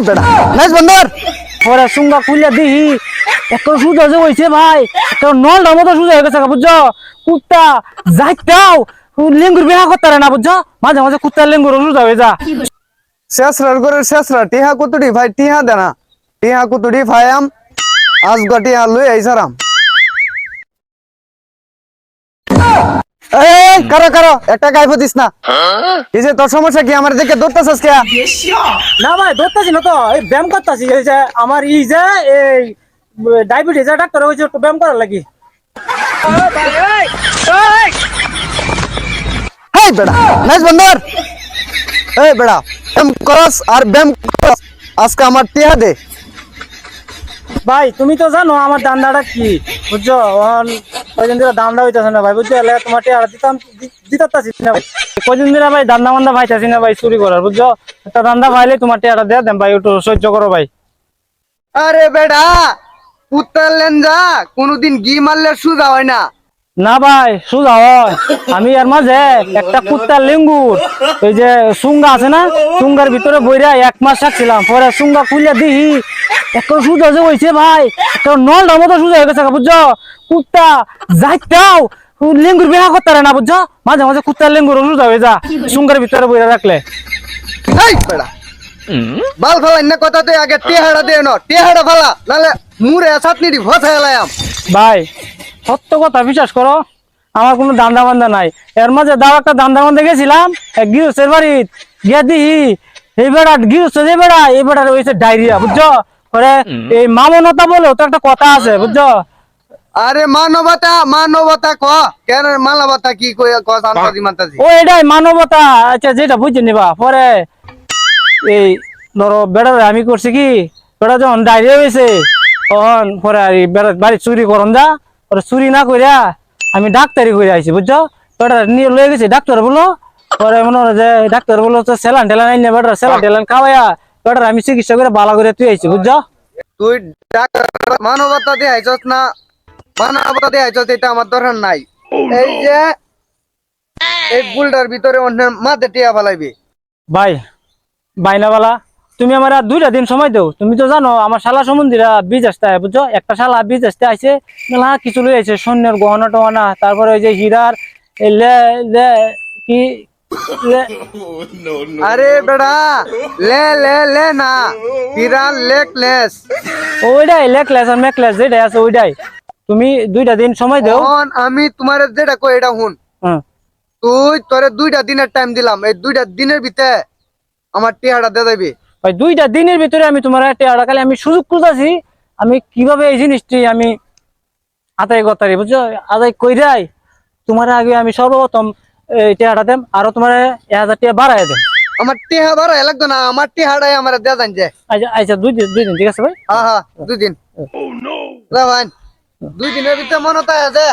বেটা নাইস বন্দর পরে সুঙ্গা খুলে দিহি একটা সুজা যে হয়েছে ভাই একটা নলটার মতো সুজা হয়ে গেছে বুঝছো কুত্তা যাইতাও লেঙ্গুর বিহা করতে না বুঝছো মাঝে মাঝে কুত্তার লেঙ্গুর সুজা হয়ে যা শেষরার করে শেষরা টিহা কুতুড়ি ভাই টিহা দেনা টিহা কুতুড়ি ভাইয়াম আজ গটি আলু এই সারাম এই কারো কারো একটা গাইব দিস না এই যে তোর সমস্যা কি আমার দিকে দৌড়তেছস কে না ভাই ধরতেছি না তো এই ব্যায়াম করতেছি এই যে আমার এই ডায়াবেটিস ডাক্তার হয়েছে একটু ব্যায়াম করার লাগি হেই বেটা নাইস বন্দর এই বেটা ব্যায়াম করস আর ব্যায়াম করস আজকে আমার টিহা দে ভাই তুমি তো জানো আমার দান্দাটা কি বুঝছো কয়দিন ধরে দান্দা হইতেছে না ভাই বুঝছো এলাকা তোমার টিয়ারা দিতাছি না ভাই কয়দিন ধরে ভাই দান্দা মান্দা ভাইতাছি না ভাই চুরি করার বুঝছো একটা দান্দা ভাইলে তোমার টিয়ারা দিয়ে দেন ভাই একটু সহ্য করো ভাই আরে বেটা কুত্তার লেঞ্জা কোনোদিন গি মারলে সুজা হয় না না ভাই সোজা হয় আমি এর মাঝে একটা কুত্তার লেঙ্গুর ওই যে সুঙ্গা আছে না সুঙ্গার ভিতরে বইরা 1 মাস রাখছিলাম পরে সুঙ্গা খুলে দিহি একটা সুজা যে হয়েছে ভাই একটা নলটার মতো সুজা হয়ে গেছে বুঝছো কুত্তা যাইতাও লেঙ্গুর বিহা করতে না বুঝছো মাঝে মাঝে কুত্তার লেঙ্গুর সুজা হয়ে যা সুঙ্গার ভিতরে বইরা রাখলে এই বেটা বাল ফালাই না কথা তুই আগে টিহাড়া দে ন টিহাড়া ফালা নালে মুরে চাটনি দি ভসায় লায়াম ভাই সত্য কথা বিশ্বাস করো আমার কোনো দান্দা বান্দা নাই এর মাঝে দাও একটা দান্দা বান্দা গেছিলাম এক গৃহস্থের বাড়ি গিয়া দিহি এই বেড়া গৃহস্থ যে বেড়া এই বেড়ার হয়েছে ডায়রিয়া বুঝছো পরে এই মামনতা বলে তো একটা কথা আছে বুঝছো আরে মানবতা মানবতা ক কেন মানবতা কি কই ক শান্তি মানতাজি ও এটাই মানবতা আচ্ছা যেটা বুঝে নিবা পরে এই ধরো বেড়ার আমি করছি কি বেড়া যখন ডায়রিয়া হয়েছে তখন পরে আর বাড়ি চুরি করন যা পরে চুরি না করিয়া আমি ডাক্তারি করে আইছি বুঝছো বেটা নিয়ে লয়ে গেছি ডাক্তার বলো পরে মনে হয় যে ডাক্তার বলো তো স্যালান টেলান আইনে বেটার স্যালান টেলান খাওয়াইয়া বেটার আমি চিকিৎসা করে ভালো করে তুই আইছি বুঝছো তুই মানবতা দিয়ে আইছস না মানবতা দিয়ে আইছস এটা আমার দরকার নাই এই যে এই বুলটার ভিতরে অন্যের মাঝে টিয়া ফালাইবি ভাই বাইনাওয়ালা তুমি আমার আর 2টা দিন সময় দাও তুমি তো জানো আমার শালা সম্বন্ধীরা বীজ আসতে হয় বুঝছো একটা শালা বীজ আসতে আইছে মেলা কিছু লই আইছে সৈন্যের গহনা টহনা তারপরে ওই যে হীরার কি আরে বেড়া লে লে লে না হিরান লেকলেস ওইটাই লেকলেস আর মেকলেস যেটাই আছে ওইটাই তুমি 2টা দিন সময় দাও এখন আমি তোমার যেটা কই এটা শুন হ্যাঁ তুই তোরে 2টা দিনের টাইম দিলাম এই 2টা দিনের ভিতরে আমার টিয়াটা দিয়ে যাবি ভাই 2টা দিনের ভিতরে আমি তোমার একটা আড়াকালে আমি সুযোগ খুঁজেছি আমি কিভাবে এই জিনিসটি আমি আদায় করতে পারি বুঝছো আদায় কইরাই তোমার আগে আমি সর্বপ্রথম এই টিয়াটা দেম আরো তোমার 1000 টাকা বাড়ায় দেম আমার টিহা বাড়া লাগতো না আমার টিহাটাই আমার দেয়া জান যে আচ্ছা আচ্ছা 2 দিন ঠিক আছে ভাই হ্যাঁ হ্যাঁ 2 দিন ভাই 2 দিনের ভিতরে মনে তাই আছে